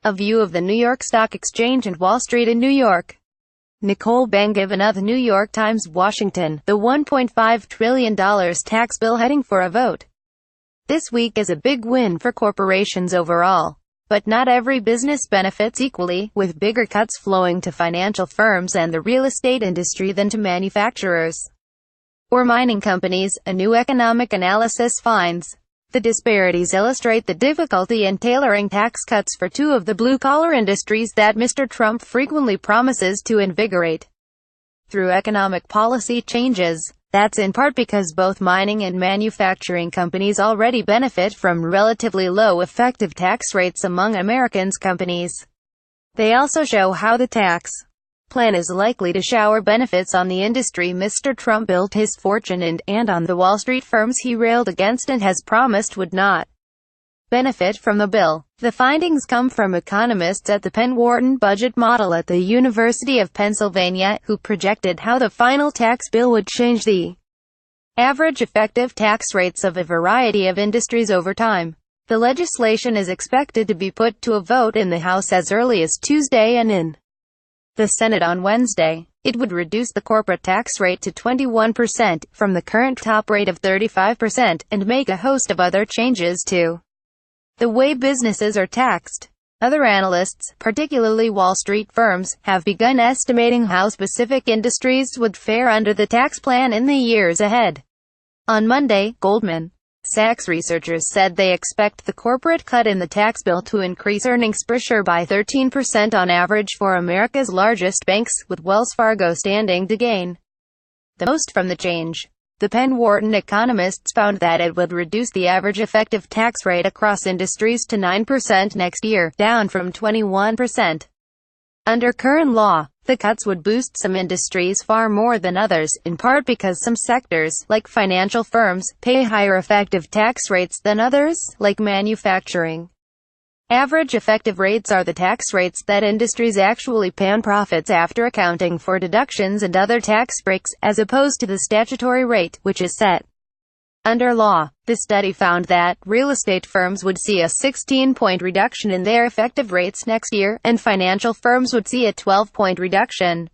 A view of the New York Stock Exchange and Wall Street in New York. Nicole, BengivenoThe, New York Times, Washington. The $1.5 trillion tax bill heading for a vote this week is a big win for corporations overall. But not every business benefits equally, with bigger cuts flowing to financial firms and the real estate industry than to manufacturers or mining companies, a new economic analysis finds. The disparities illustrate the difficulty in tailoring tax cuts for two of the blue-collar industries that Mr. Trump frequently promises to invigorate through economic policy changes. That's in part because both mining and manufacturing companies already benefit from relatively low effective tax rates among Americans' companies. They also show how the tax plan is likely to shower benefits on the industry Mr. Trump built his fortune in, and on the Wall Street firms he railed against and has promised would not benefit from the bill. The findings come from economists at the Penn-Wharton budget model at the University of Pennsylvania, who projected how the final tax bill would change the average effective tax rates of a variety of industries over time. The legislation is expected to be put to a vote in the House as early as Tuesday and in the Senate on Wednesday. It would reduce the corporate tax rate to 21%, from the current top rate of 35%, and make a host of other changes to the way businesses are taxed. Other analysts, particularly Wall Street firms, have begun estimating how specific industries would fare under the tax plan in the years ahead. On Monday, Goldman Sachs researchers said they expect the corporate cut in the tax bill to increase earnings per share by 13% on average for America's largest banks, with Wells Fargo standing to gain the most from the change. The Penn-Wharton economists found that it would reduce the average effective tax rate across industries to 9% next year, down from 21%. Under current law, the cuts would boost some industries far more than others, in part because some sectors, like financial firms, pay higher effective tax rates than others, like manufacturing. Average effective rates are the tax rates that industries actually pay on profits after accounting for deductions and other tax breaks, as opposed to the statutory rate, which is set under law. The study found that real estate firms would see a 16-point reduction in their effective rates next year, and financial firms would see a 12-point reduction.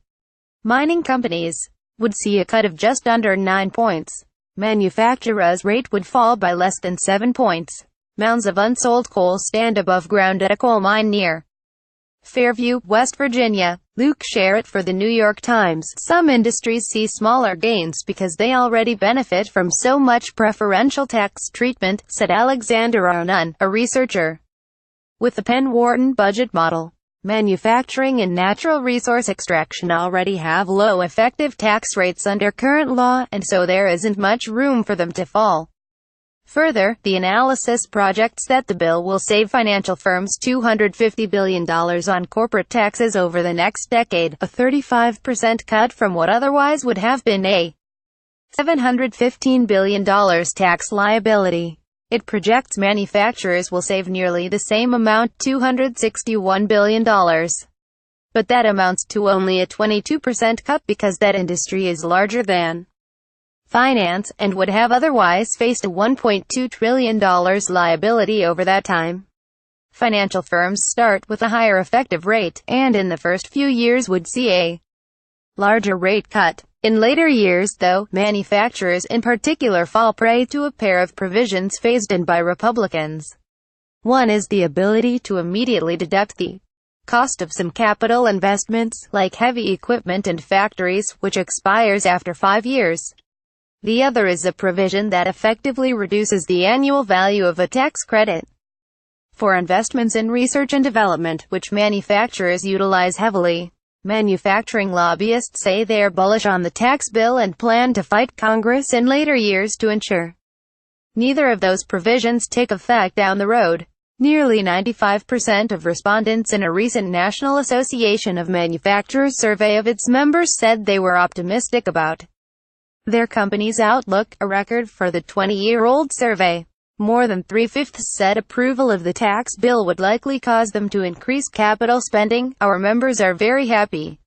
Mining companies would see a cut of just under 9 points. Manufacturers' rate would fall by less than 7 points. Mounds of unsold coal stand above ground at a coal mine near Fairview, West Virginia. Luke Sherritt for the New York Times. Some industries see smaller gains because they already benefit from so much preferential tax treatment, said Alexander Arnone, a researcher with the Penn-Wharton budget model. Manufacturing and natural resource extraction already have low effective tax rates under current law, and so there isn't much room for them to fall. Further, the analysis projects that the bill will save financial firms $250 billion on corporate taxes over the next decade, a 35% cut from what otherwise would have been a $715 billion tax liability. It projects manufacturers will save nearly the same amount, $261 billion. But that amounts to only a 22% cut because that industry is larger than finance, and would have otherwise faced a $1.2 trillion liability over that time. Financial firms start with a higher effective rate, and in the first few years would see a larger rate cut. In later years, though, manufacturers in particular fall prey to a pair of provisions phased in by Republicans. One is the ability to immediately deduct the cost of some capital investments, like heavy equipment and factories, which expires after 5 years. The other is a provision that effectively reduces the annual value of a tax credit for investments in research and development, which manufacturers utilize heavily. Manufacturing lobbyists say they are bullish on the tax bill and plan to fight Congress in later years to ensure neither of those provisions take effect down the road. Nearly 95% of respondents in a recent National Association of Manufacturers survey of its members said they were optimistic about their company's outlook, a record for the 20-year-old survey. More than 3/5 said approval of the tax bill would likely cause them to increase capital spending. Our members are very happy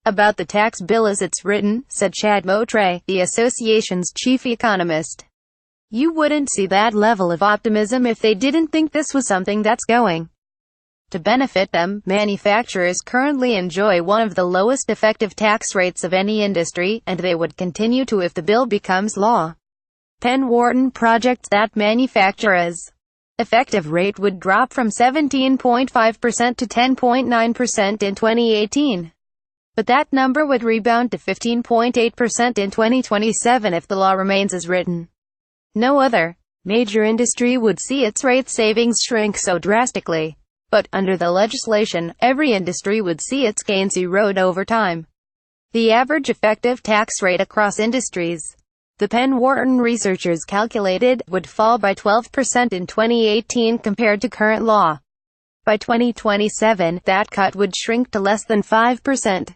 about the tax bill as it's written, said Chad Mottray, the association's chief economist. You wouldn't see that level of optimism if they didn't think this was something that's going To benefit them, manufacturers currently enjoy one of the lowest effective tax rates of any industry, and they would continue to if the bill becomes law. Penn Wharton projects that manufacturers' effective rate would drop from 17.5% to 10.9% in 2018. But that number would rebound to 15.8% in 2027 if the law remains as written. No other major industry would see its rate savings shrink so drastically. But, under the legislation, every industry would see its gains erode over time. The average effective tax rate across industries, the Penn Wharton researchers calculated, would fall by 12% in 2018 compared to current law. By 2027, that cut would shrink to less than 5%.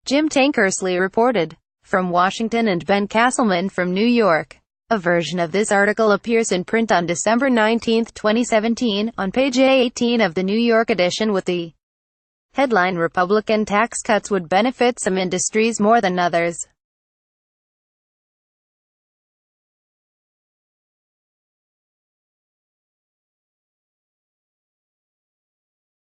Jim Tankersley reported. From Washington and Ben Castleman from New York. A version of this article appears in print on December 19, 2017, on page 18 of the New York edition with the headline "Republican tax cuts would benefit some industries more than others."